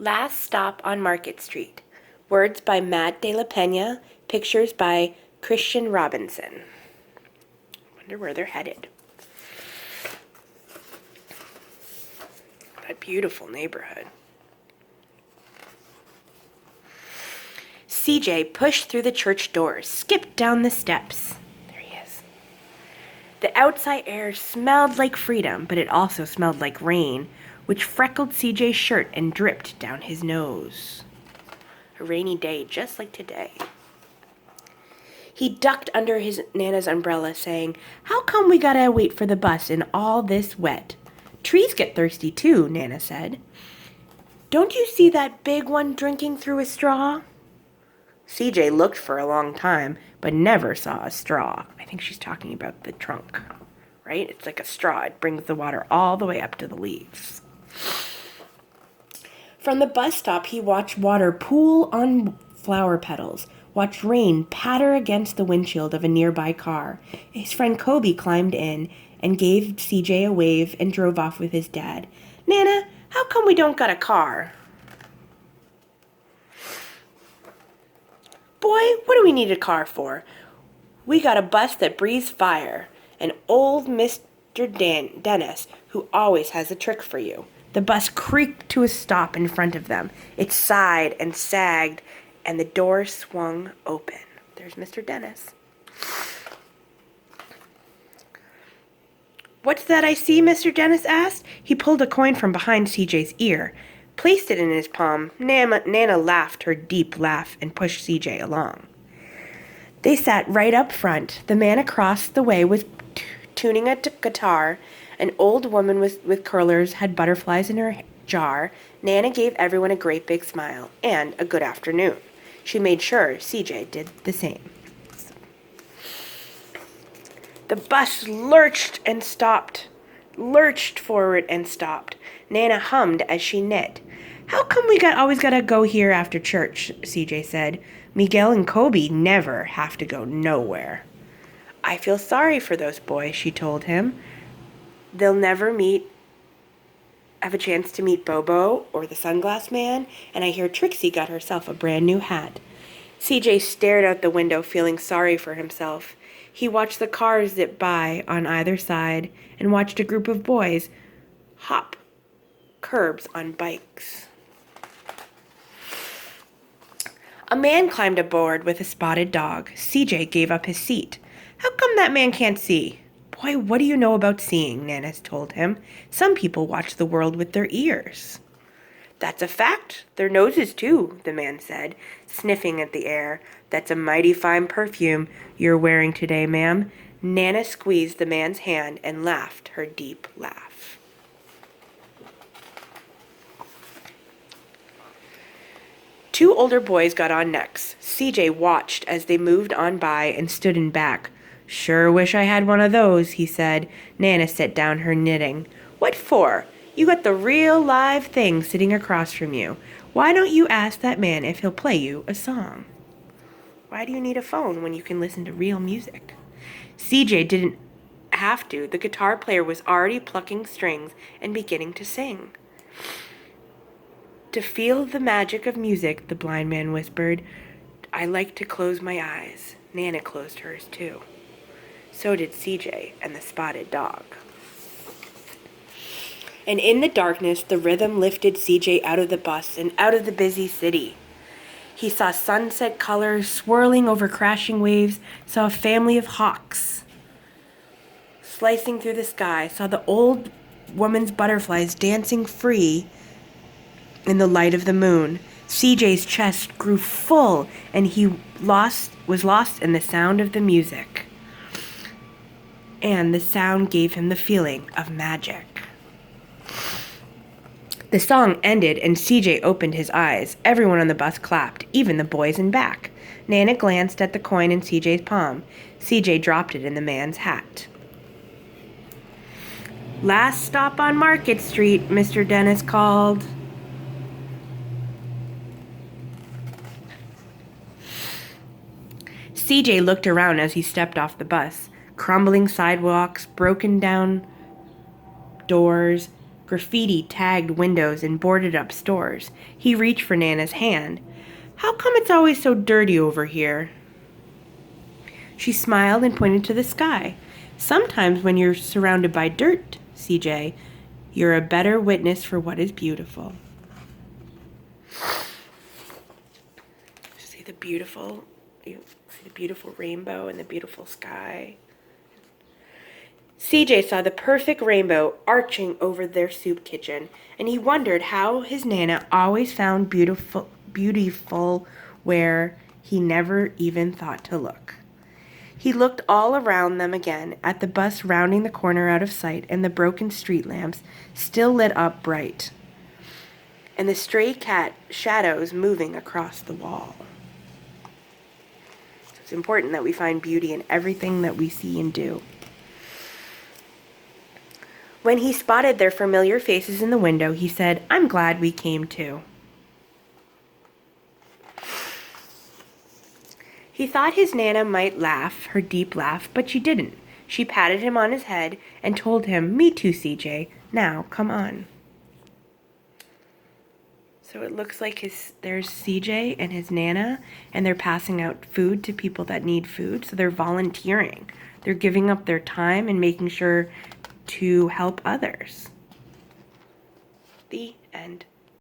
Last Stop on Market Street. Words by Matt de la Pena. Pictures by Christian Robinson. Wonder where they're headed. That beautiful neighborhood. CJ pushed through the church doors, skipped down the steps. There he is. The outside air smelled like freedom, but it also smelled like rain, which freckled CJ's shirt and dripped down his nose. A rainy day, just like today. He ducked under his Nana's umbrella, saying, "How come we gotta wait for the bus in all this wet?" "Trees get thirsty too," Nana said. "Don't you see that big one drinking through a straw?" CJ looked for a long time, but never saw a straw. I think she's talking about the trunk, right? It's like a straw. It brings the water all the way up to the leaves. From the bus stop, he watched water pool on flower petals, watched rain patter against the windshield of a nearby car. His friend Kobe climbed in and gave CJ a wave and drove off with his dad. "Nana, how come we don't got a car?" "Boy, what do we need a car for? We got a bus that breathes fire. And old Mr. Dennis, who always has a trick for you." The bus creaked to a stop in front of them. It sighed and sagged, and the door swung open. There's Mr. Dennis. "What's that I see?" Mr. Dennis asked. He pulled a coin from behind CJ's ear, placed it in his palm. Nana laughed her deep laugh and pushed CJ along. They sat right up front. The man across the way was tuning a guitar. An old woman with curlers had butterflies in her jar. Nana gave everyone a great big smile and a good afternoon. She made sure CJ did the same. The bus lurched forward and stopped. Nana hummed as she knit. "How come we always gotta go here after church?" CJ said. "Miguel and Kobe never have to go nowhere." "I feel sorry for those boys," she told him. "They'll never have a chance to meet Bobo or the Sunglass Man, and I hear Trixie got herself a brand new hat." CJ stared out the window, feeling sorry for himself. He watched the cars zip by on either side and watched a group of boys hop curbs on bikes. A man climbed aboard with a spotted dog. CJ gave up his seat. "How come that man can't see?" "Boy, what do you know about seeing?" Nana told him. "Some people watch the world with their ears." "That's a fact. Their noses, too," the man said, sniffing at the air. "That's a mighty fine perfume you're wearing today, ma'am." Nana squeezed the man's hand and laughed her deep laugh. Two older boys got on next. CJ watched as they moved on by and stood in back. "Sure wish I had one of those," he said. Nana set down her knitting. "What for? You got the real live thing sitting across from you. Why don't you ask that man if he'll play you a song?" Why do you need a phone when you can listen to real music? CJ didn't have to. The guitar player was already plucking strings and beginning to sing. "To feel the magic of music," the blind man whispered, "I like to close my eyes." Nana closed hers too. So did CJ and the spotted dog. And in the darkness, the rhythm lifted CJ out of the bus and out of the busy city. He saw sunset colors swirling over crashing waves, saw a family of hawks slicing through the sky, saw the old woman's butterflies dancing free in the light of the moon. CJ's chest grew full, and he was lost in the sound of the music. And the sound gave him the feeling of magic. The song ended, and CJ opened his eyes. Everyone on the bus clapped, even the boys in back. Nana glanced at the coin in CJ's palm. CJ dropped it in the man's hat. "Last stop on Market Street," Mr. Dennis called. CJ looked around as he stepped off the bus. Crumbling sidewalks, broken down doors, Graffiti tagged windows and boarded up stores. He reached for Nana's hand. "How come it's always so dirty over here?" She smiled and pointed to the sky. "Sometimes when you're surrounded by dirt, CJ, you're a better witness for what is beautiful." See the beautiful rainbow and the beautiful sky. CJ saw the perfect rainbow arching over their soup kitchen, and he wondered how his Nana always found beautiful where he never even thought to look. He looked all around them again, at the bus rounding the corner out of sight, and the broken street lamps still lit up bright, and the stray cat shadows moving across the wall. So it's important that we find beauty in everything that we see and do. When he spotted their familiar faces in the window, he said, "I'm glad we came too." He thought his Nana might laugh, her deep laugh, but she didn't. She patted him on his head and told him, "Me too, CJ. Now, come on." So it looks like there's CJ and his Nana, and they're passing out food to people that need food. So they're volunteering. They're giving up their time and making sure to help others. The end.